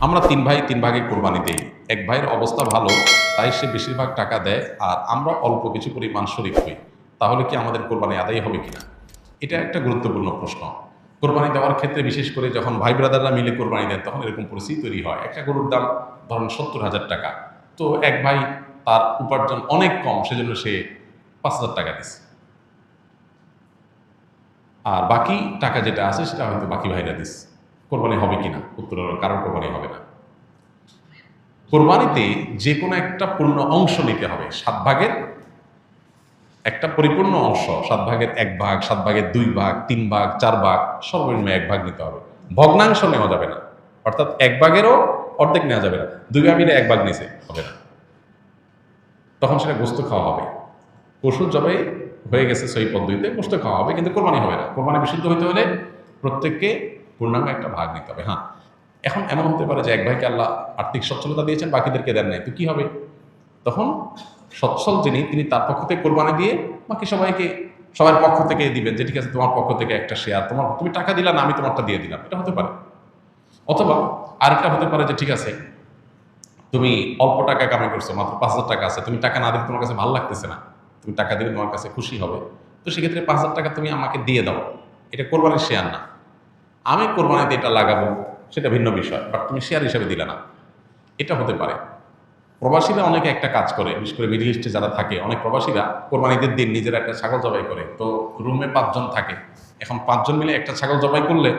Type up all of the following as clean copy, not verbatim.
আমরা তিন ভাই তিন ভাগে কোরবানি দেই। এক ভাইয়ের অবস্থা ভালো, তাই সে বেশিরভাগ টাকা দেয়, আর আমরা অল্প কিছু পরিমাণ শরিক হই। তাহলে কি আমাদের কোরবানি আদায় হবে কিনা? এটা একটা গুরুত্বপূর্ণ প্রশ্ন। কোরবানি দেওয়ার ক্ষেত্রে বিশেষ করে যখন ভাই ব্রাদাররা মিলে কোরবানি দেন, তখন এরকম পরিস্থিতি তৈরি হয়। একটা গরুর দাম ধরুন 70,000 টাকা, তো এক ভাই তার উপার্জন অনেক কম, সেজন্য সে 5,000 টাকা দিচ্ছে, আর বাকি টাকা যেটা আছে সেটা হয়তো বাকি ভাইরা দিচ্ছে। কোরবানি হবে কিনা? উত্তর হলো কারোর কোরবানি হবে না। কোরবানিতে যে কোনো একটা পূর্ণ অংশ নিতে হবে। 7 ভাগের একটা পরিপূর্ণ অংশ, 7 ভাগের 1 ভাগ, 7 ভাগের 2 ভাগ, 3 ভাগ, 4 ভাগ, সর্বনিম্ন 1 ভাগ নিতে হবে। ভগ্নাংশ নেওয়া যাবে না, অর্থাৎ 1 ভাগেরও অর্ধেক নেওয়া যাবে না। 2 ভাগ মিলে 1 ভাগ নিচে হবে না, তখন সেটা গোস্ত খাওয়া হবে। পশু জবাই হয়ে গেছে সেই পদ্ধতিতে, গোস্ত খাওয়া হবে, কিন্তু কোরবানি হবে না। কোরবানি বিশুদ্ধ হতে হলে প্রত্যেককে পূর্ণাঙ্গ একটা ভাগ নিতে হবে। হ্যাঁ, এখন এমন হতে পারে যে এক ভাইকে আল্লাহ আর্থিক সচ্ছলতা দিয়েছেন, বাকিদেরকে দেন নাই, তো কি হবে? তখন সচ্ছল যিনি, তিনি তার পক্ষ থেকে কোরবানি দিয়ে বাকি সবাইকে সবার পক্ষ থেকে দিবেন, যে ঠিক আছে তোমার পক্ষ থেকে একটা শেয়ার, তুমি টাকা দিলা না, আমি তোমারটা দিয়ে দিলাম, এটা হতে পারে। অথবা আরেকটা হতে পারে যে ঠিক আছে তুমি অল্প টাকা কামাই করছো, মাত্র 5,000 টাকা আছে, তুমি টাকা না দিলে তোমার কাছে ভালো লাগতেছে না, তুমি টাকা দিলে তোমার কাছে খুশি হবে, তো সেক্ষেত্রে 5,000 টাকা তুমি আমাকে দিয়ে দাও, এটা কোরবানির শেয়ার না। আমি কোরবানিতে এটা লাগাবো, সেটা ভিন্ন বিষয়, বাট তুমি শেয়ার হিসেবে দিলে না, এটা হতে পারে। প্রবাসীরা অনেকে একটা কাজ করে, বিশেষ করে মিডল ইস্টে যারা থাকে, অনেক প্রবাসীরা কোরবানিদের দিন নিজেরা একটা ছাগল জবাই করে। তো রুমে 5 জন থাকে, এখন 5 জন মিলে একটা ছাগল জবাই করলে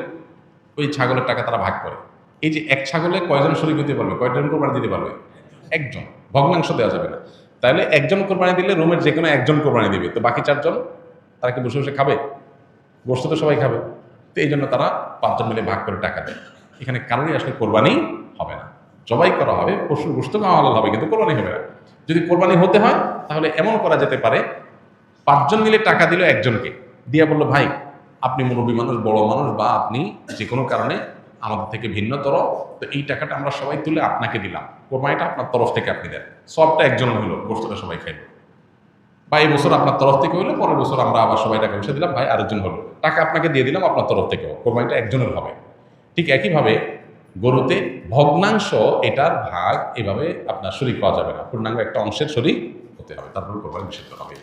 ওই ছাগলের টাকা তারা ভাগ করে। এই যে এক ছাগলে কয়জন শরীক হতে পারবে, কয়জন কোরবানি দিতে পারবে? একজন। ভগ্নাংশ দেওয়া যাবে না। তাহলে একজন কোরবানি দিলে রুমের যে কোনো একজন কোরবানি দিবে, তো বাকি 4 জন তারা কি বসে বসে খাবে? গোস্ত তো সবাই খাবে। তো এই জন্য তারা 5 জন মিলে ভাগ করে টাকা দেয়। এখানে কারোরই আসলে কোরবানি হবে না, জবাই করা হবে, পশুর গোস্ত খাওয়া হালাল হবে, কিন্তু কোরবানি হবে না। যদি কোরবানি হতে হয় তাহলে এমন করা যেতে পারে, 5 জন মিলে টাকা দিল একজনকে, দিয়া বললো ভাই আপনি মুরব্বী মানুষ, বড় মানুষ, বা আপনি যে কোনো কারণে আমাদের থেকে ভিন্নতর, তো এই টাকাটা আমরা সবাই তুলে আপনাকে দিলাম, কোরবানিটা আপনার তরফ থেকে আপনি দেন, সবটা একজন হইলো, গোস্তটা সবাই খাইল। বা এই বছর আপনার তরফ থেকে হইলো, পরের বছর আমরা আবার সবাই টাকা পয়সা দিলাম, ভাই আরেকজন হলো, টাকা আপনাকে দিয়ে দিলাম আপনার তরফ থেকেও, কোরবানিটা একজনের হবে। ঠিক একইভাবে গরুতে ভগ্নাংশ, এটার ভাগ এভাবে আপনার শরীক পাওয়া যাবে না, পূর্ণাঙ্গ একটা অংশের শরীক হতে হবে, তারপর কোরবানি নিষিদ্ধ হবে।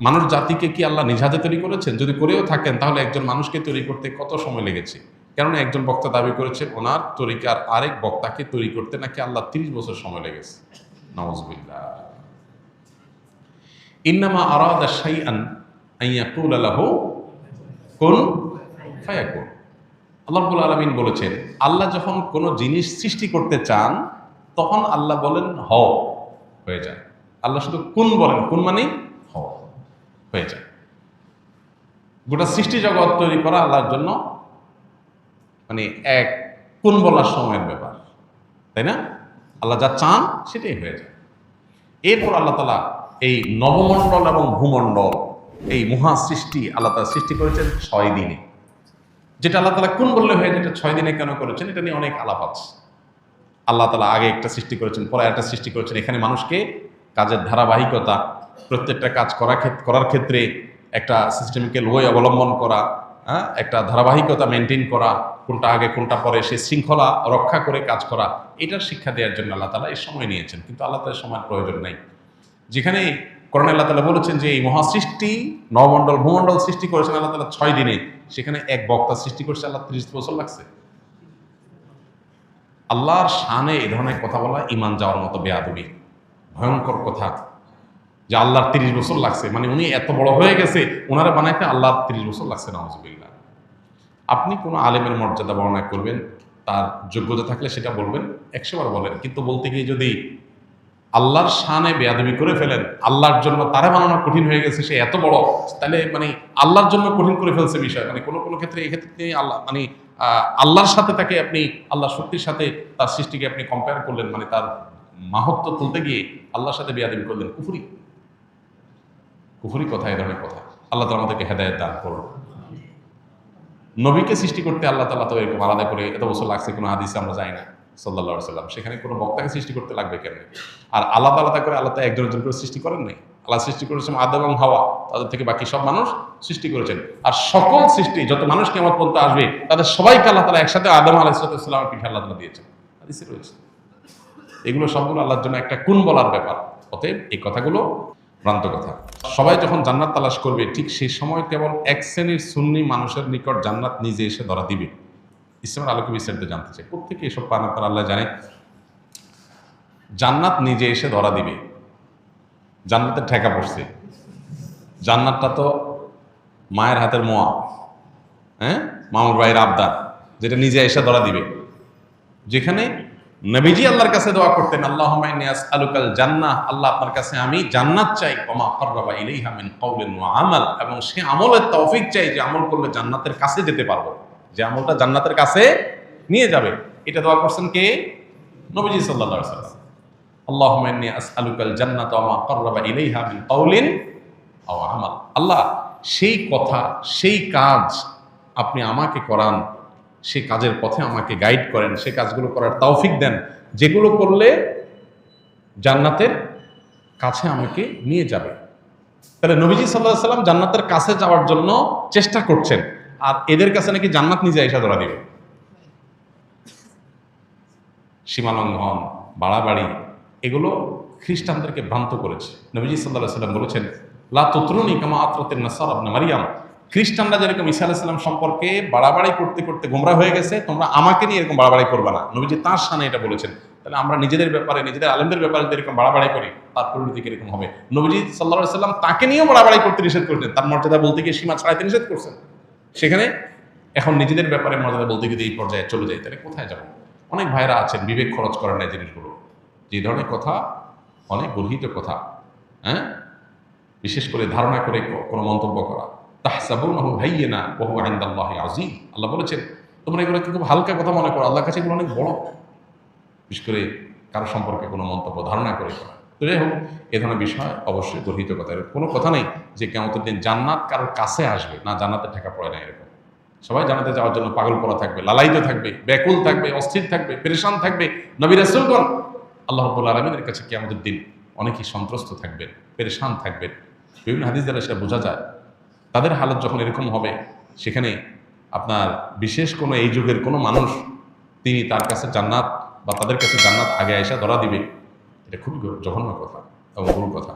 মানুষ জাতিকে কি আল্লাহ নিজ হাতে তৈরি করেছেন? যদি করেও থাকেন তাহলে একজন মানুষকে তৈরি করতে কত সময় লেগেছে? কেননা একজন বক্তা দাবি করেছে ওনার তরিকার আরেক বক্তাকে তৈরি করতে নাকি আল্লাহ 30 বছর সময় লেগেছে। নাউযুবিল্লাহ। ইন্নামা আরাদা শাইআন আন ইয়াকুলা লাহু কুন ফায়াকুন। আল্লাহ রাব্বুল আলামিন বলেছেন, আল্লাহ যখন কোনো জিনিস সৃষ্টি করতে চান তখন আল্লাহ বলেন হও, হয়ে যায়। আল্লাহ শুধু কুন বলেন, কুন মানে হও, হয়ে যায়। গোটা সৃষ্টি জগৎ তৈরি করা আল্লাহর জন্য মানে এক কুন বলার সময়ের ব্যাপার, তাই না? আল্লাহ যা চান সেটাই হয়ে যায়। এরপর আল্লাহ তাআলা এই নবমণ্ডল এবং ভূমণ্ডল, এই মহা সৃষ্টি আল্লাহ তাআলা সৃষ্টি করেছেন 6 দিনে। যেটা আল্লাহ তাআলা কোন বললে হয়ে, যেটা 6 দিনে কেন করেছেন এটা নিয়ে অনেক আলাপ আছে। আল্লাহ তাআলা আগে একটা সৃষ্টি করেছেন, পরে একটা সৃষ্টি করেছেন। এখানে মানুষকে কাজের ধারাবাহিকতা, প্রত্যেকটা কাজ করার ক্ষেত্রে একটা সিস্টেমিক্যাল ওয়ে অবলম্বন করা, একটা ধারাবাহিকতা মেনটেন করা, কোনটা আগে কোনটা পরে, সে শৃঙ্খলা রক্ষা করে কাজ করা, এটার শিক্ষা দেওয়ার জন্য আল্লাহ তাআলা এই সময় নিয়েছেন। কিন্তু আল্লাহ তাআলার সময়ের প্রয়োজন নাই। যেখানে কোরআনে আল্লাহ তাআলা বলেছেন যে এই মহাসৃষ্টি নবমণ্ডল ভূমণ্ডল সৃষ্টি করেছেন আল্লাহ তাআলা 6 দিনে, সেখানে এক বক্তা সৃষ্টি করছে আল্লাহ 30 বছর লাগছে। আল্লাহর শানে এই ধরনের কথা বলা ঈমান যাওয়ার মতো বেয়াদবি, ভয়ঙ্কর কথা। যে আল্লাহর 30 বছর লাগছে, মানে উনি এত বড় হয়ে গেছে, ওনারা বানাইতে আল্লাহর 30 বছর লাগছে। নাউযুবিল্লাহ। আপনি কোনো আলেমের মর্যাদা বর্ণনা করবেন, তার যোগ্যতা থাকলে সেটা বলবেন, 100 বার বলেন, কিন্তু বলতে গিয়ে যদি আল্লাহর শানে বেয়াদবি করে ফেলেন, আল্লাহর জন্য তারা বানানো কঠিন হয়ে গেছে, সে এত বড়, তাহলে মানে আল্লাহর জন্য কঠিন করে ফেলছে বিষয়। মানে কোনো কোনো ক্ষেত্রে এক্ষেত্রে আল্লাহ মানে আল্লাহর সাথে তাকে আপনি, আল্লাহ শক্তির সাথে তার সৃষ্টিকে আপনি কম্পেয়ার করলেন, মানে তার মাহাত্ম্য তুলতে গিয়ে আল্লাহর সাথে বেয়াদবি করলেন। কুফরি কথা, এই ধরনের কথা। আল্লাহ তাআলা আমাদেরকে হেদায়েত দান করুন। নবীকে সৃষ্টি করতে আল্লাহ তাআলা তো এরকম আলাদা করে এত বছর লাগছে কোনো হাদিসে আমরা যাই না সাল্লাল্লাহু আলাইহি ওয়াসাল্লাম। সেখানে কোনো বক্তাকে সৃষ্টি করতে লাগবে কেন? আর আলাদা আলাদা করে আল্লাহ একজন একজন করে সৃষ্টি করেন নাই। আল্লাহ সৃষ্টি করেছেন আদম এবং হাওয়া, তাদের থেকে বাকি সব মানুষ সৃষ্টি করেছেন। আর সকল সৃষ্টি যত মানুষ কিয়ামত পর্যন্ত আসবে তাদের সবাইকে আল্লাহ তাআলা একসাথে আদম আলাইহিস সালামের পিঠে আল্লাহ তাআলা দিয়েছেন। হাদিসে রয়েছে। এগুলো সবগুলো আল্লাহর জন্য একটা কুন বলার ব্যাপার। অতএব এই কথাগুলো ভ্রান্ত কথা। সবাই যখন জান্নাত তালাশ করবে ঠিক সেই সময় কেবল এক শ্রেণীর সুন্নি মানুষের নিকট জান্নাত নিজে এসে ধরা দিবে। ইসলামের আলোকে বিস্তারিত জানতে চাই, প্রত্যেকে এসব পান আপনার আল্লাহ জানে। জান্নাত নিজে এসে ধরা দিবে, জান্নাতের ঠেকা পড়ছে। জান্নাতটা তো মায়ের হাতের মোয়া, হ্যাঁ, মামুর ভাইয়ের আবদার, যেটা নিজে এসে ধরা দিবে। যেখানে নবীজি আল্লাহর কাছে দোয়া করতেন, আল্লাহুম্মা ইন্নী আসআলুকাল জান্নাহ, আল্লাহ আপনার কাছে আমি জান্নাত চাই, ওয়া মা কাররাবা ইলাইহা মিন কাওলিন ওয়া আমাল, এবং সে আমলের তৌফিক চাই যে আমল করলে জান্নাতের কাছে যেতে পারবো, যে আমলটা জান্নাতের কাছে নিয়ে যাবে। এটা দোয়া করছেন কে? নবীজি সাল্লাল্লাহু আলাইহি ওয়াসাল্লাম। আল্লাহুম্মা ইন্নী আসআলুকাল জান্নাতা ওয়া মা কাররাবা ইলাইহা মিন কাওলিন ওয়া আমাল। আল্লাহ সেই কথা, সেই কাজ আপনি আমাকে করান, সেই কাজের পথে আমাকে গাইড করেন, সেই কাজগুলো করার তৌফিক দেন যেগুলো করলে জান্নাতের কাছে আমাকে নিয়ে যাবে। তাহলে নবীজি সাল্লাল্লাহু আলাইহি ওয়াসাল্লাম জান্নাতের কাছে যাওয়ার জন্য চেষ্টা করছেন, আর এদের কাছে নাকি জান্নাত নিজে এসে ধরা দিবে। সীমালঙ্ঘন, বাড়াবাড়ি, এগুলো খ্রিস্টানদেরকে ভ্রান্ত করেছে। নবীজি সাল্লাল্লাহু আলাইহি ওয়াসাল্লাম বলেছেন, লা তুতরুনি কামা আতরাতিন নাসারা ইবনে মারইয়াম, খ্রিস্টানরা যেরকম ঈসা আলাইহিস সালাম সম্পর্কে বাড়াবাড়ি করতে করতে গোমরা হয়ে গেছে, তোমরা আমাকে নিয়ে এরকম বাড়াবাড়ি করবে না। নবীজি তার শানে এটা বলেছেন। তাহলে আমরা নিজেদের ব্যাপারে, নিজেদের আলেমদের ব্যাপারে যদি এরকম বাড়াবাড়ি করি, তার পরিণতি এরকম হবে। নবীজি সাল্লাল্লাহু আলাইহি ওয়াসাল্লাম তাকে নিয়েও বাড়াবাড়ি করতে নিষেধ করেছেন, তার মর্যাদা বলতে গিয়ে সীমা ছাড়াইতে নিষেধ করছেন। সেখানে এখন নিজেদের ব্যাপারে মর্যাদা বলতে গিয়ে এই পর্যায়ে চলে যায়, তাহলে কোথায় যাব? অনেক ভাইরা আছেন বিবেক খরচ করেন না জিনিসগুলো, যে ধরনের কথা অনেক গর্হিত কথা, হ্যাঁ, বিশেষ করে ধারণা করে কোনো মন্তব্য করা। তাহসাবুনাহু হাইয়িনা ওয়া হুয়া ইনদাল্লাহি আযীম, আল্লাহ বলেছেন তোমরা এগুলোকে খুব হালকা কথা মনে করো, আল্লাহর কাছে এগুলো অনেক বড়। বিশেষ করে কারো সম্পর্কে কোনো মন্তব্য ধারণা করে করা। তো যাই হোক, এ ধরনের বিষয় অবশ্যই গর্হিত কথা। এর কোনো কথা নেই যে কিয়ামতের দিন জান্নাত কারোর কাছে আসবে না, জান্নাতের ঠেকা পড়ে না এরকম। সবাই জান্নাতে যাওয়ার জন্য পাগল করা থাকবে, লালায়িত থাকবে, ব্যাকুল থাকবে, অস্থির থাকবে, পেরেশান থাকবে। নবী রাসূলগণ আল্লাহ রাব্বুল আলামিনের কাছে কিয়ামতের দিন অনেকেই সন্ত্রস্ত থাকবেন, পেরেশান থাকবেন। বিভিন্ন হাদিস দ্বারা সেটা বোঝা যায়। তাদের হালত যখন এরকম হবে, সেখানে আপনার বিশেষ কোনো এই যুগের কোনো মানুষ তিনি তার কাছে জান্নাত বা তাদের কাছে জান্নাত আগে আয়েশা ধরা দিবে, এটা খুবই জঘন্য কথা এবং ভুল কথা।